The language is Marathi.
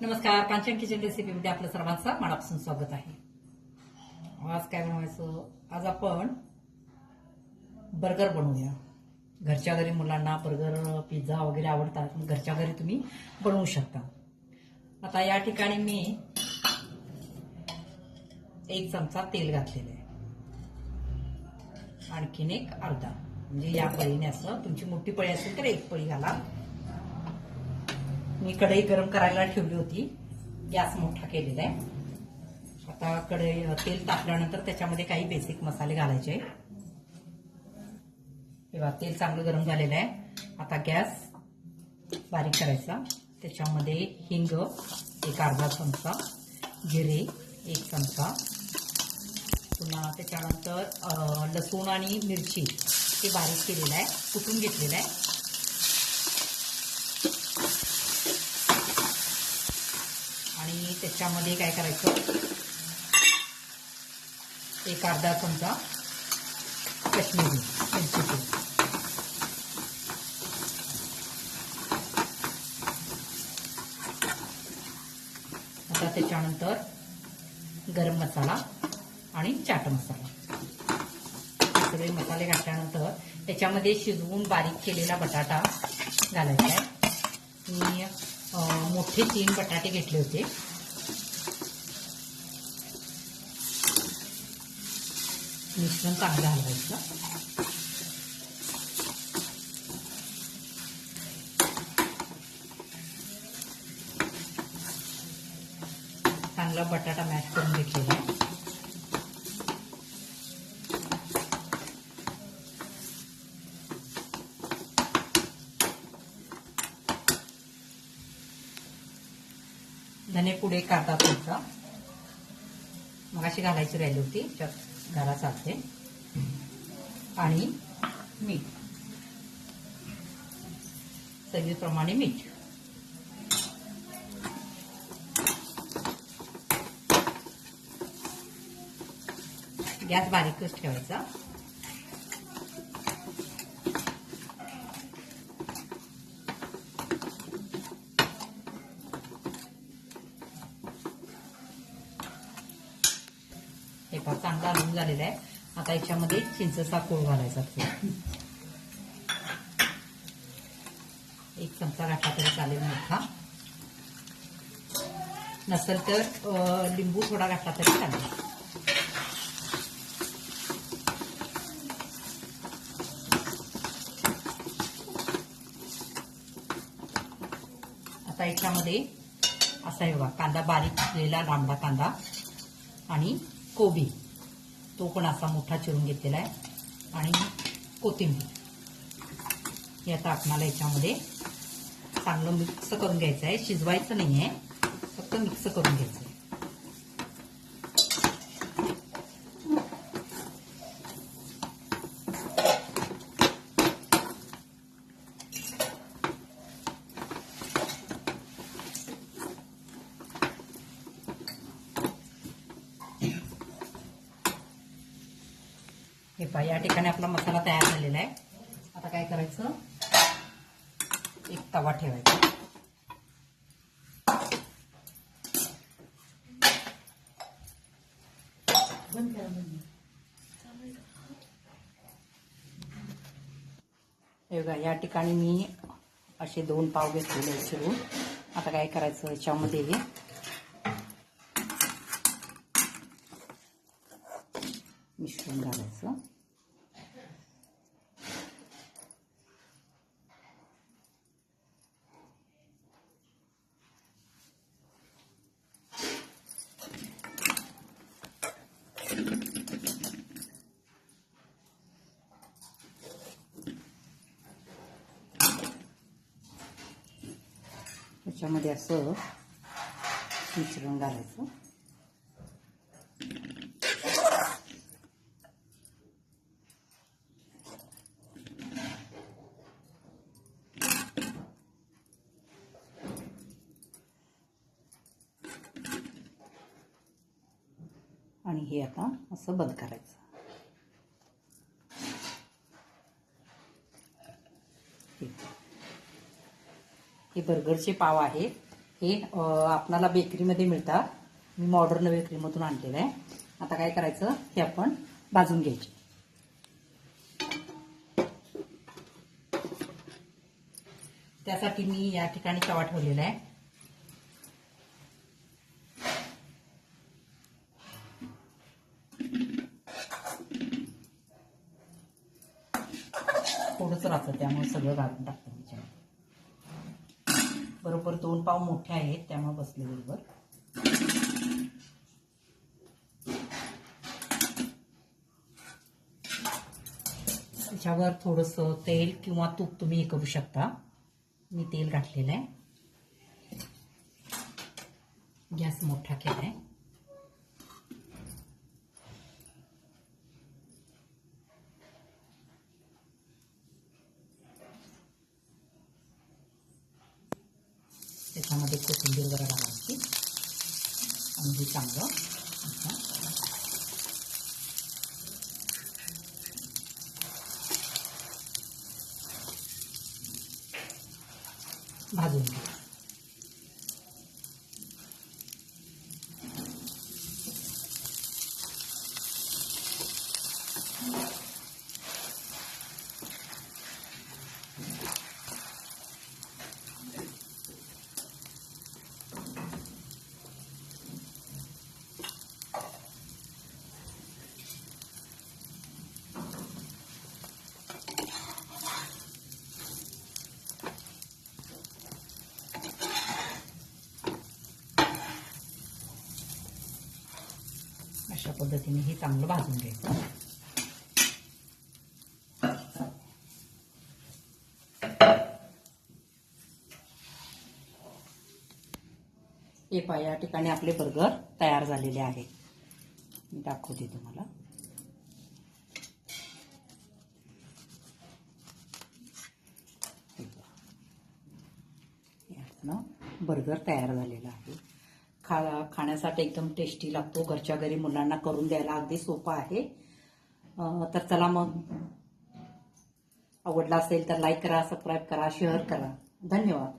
नमस्कार, कांचन किचन रेसिपीमध्ये आपलं सर्वांचं मनापासून स्वागत आहे. आज काय बनवायचं? आज आपण बर्गर बनवूया. घरच्या घरी मुलांना बर्गर, पिझ्झा वगैरे आवडतात. घरच्या घरी तुम्ही बनवू शकता. आता या ठिकाणी मी 1 चमचा तेल घातलेलं आहे. आणखीन एक अर्धा, म्हणजे या पळीने असं. तुमची मोठी पळी असेल तर 1 पळी घाला. मी कढई गरम करायला ठेवली होती. गॅस मोठा केलेला आहे. आता तेल तापल्यानंतर त्याच्यामध्ये काही बेसिक मसाले घालायचे. तेव्हा तेल चांगलं गरम झालेलं आहे. आता गॅस बारीक करायचा. त्याच्यामध्ये हिंग 1 अर्धा चमचा, जिरे 1 चमचा, पुन्हा त्याच्यानंतर लसूण आणि मिरची ते बारीक केलेलं आहे, कुटून घेतलेलं आहे. आणि त्याच्यामध्ये काय करायचं, 1 अर्धा चमचा काश्मीरी मिरची पूड, आता त्याच्यानंतर गरम मसाला आणि चाट मसाला. हे सगळे मसाले घातल्यानंतर त्याच्यामध्ये शिजवून बारीक केलेला बटाटा घालायचा आहे. मी मोठे 3 बटाटे घेतले होते. मिश्रण चांगलं हलवायचं. चांगला बटाटा मॅश करून घेतलेला आहे. धनेपूड 1 अर्धा चमचा मगाशी घालायची राहिली होती, घाला चालते. आणि मीठ चवीप्रमाणे मीठ. गॅस बारीकच ठेवायचा. हे पहा, चांगला हलवून झालेला आहे. आता याच्यामध्ये चिंचेचा कोळ घालायचा. 1 चमचा घातला तरी चालेल मोठा. नसेल तर लिंबू थोडा घातला तरी चालेल. आता याच्यामध्ये असा हे बघा, कांदा बारीक चिरलेला लांबडा कांदा आणि कोबी तो पण असा मोठा चिरून घेतलेला आहे, आणि कोथिंबीर. हे आता आपल्याला याच्यामध्ये चांगलं मिक्स करून घ्यायचं आहे. शिजवायचं नाही आहे, फक्त मिक्स करून घ्यायचं आहे. हे पहा, या ठिकाणी आपला मसाला तयार झालेला आहे. आता काय करायचं, 1 तवा ठेवायचा. हे बघा, या ठिकाणी मी असे 2 पाव घेतलेले आहेत चिरून. आता काय करायचं, याच्यामध्ये मिश्रण घालायचं. त्याच्यामध्ये असं मिश्रण घालायचं. आणि हे आता असं बंद करायचं. हे बर्गरचे पाव आहेत. हे आपणाला बेकरीमध्ये मिळतात. मी मॉडर्न बेकरीमधून आणलेलं आहे. आता काय करायचं, हे आपण भाजून घ्यायचे. त्यासाठी मी या ठिकाणी तवा ठेवलेला आहे. थोडंच राहतं, त्यामुळे सगळं घालून टाकतं त्याच्यामध्ये. बरोबर 2 पाव मोठे आहेत, त्यामुळे बसले बरोबर. त्याच्यावर थोडंसं तेल किंवा तूप तुम्ही हे करू शकता. मी तेल घातलेलं आहे. गॅस मोठा केलाय. त्याच्यामध्ये कोथिंबीर जरा घालायची आणि हे चांगलं भाजून घ्या. अशा पद्धतीने हे चांगलं भाजून घ्यायचं. हे पहा, या ठिकाणी आपले बर्गर तयार झालेले आहे. मी दाखवते तुम्हाला. बर्गर तयार झालेला आहे. खाण्यासाठी एकदम टेस्टी लागतो. घरच्या घरी मुलांना करून द्यायला अगदी सोपं आहे. तर चला मग, आवडला असेल तर लाईक करा, सबस्क्राईब करा, शेअर करा. धन्यवाद.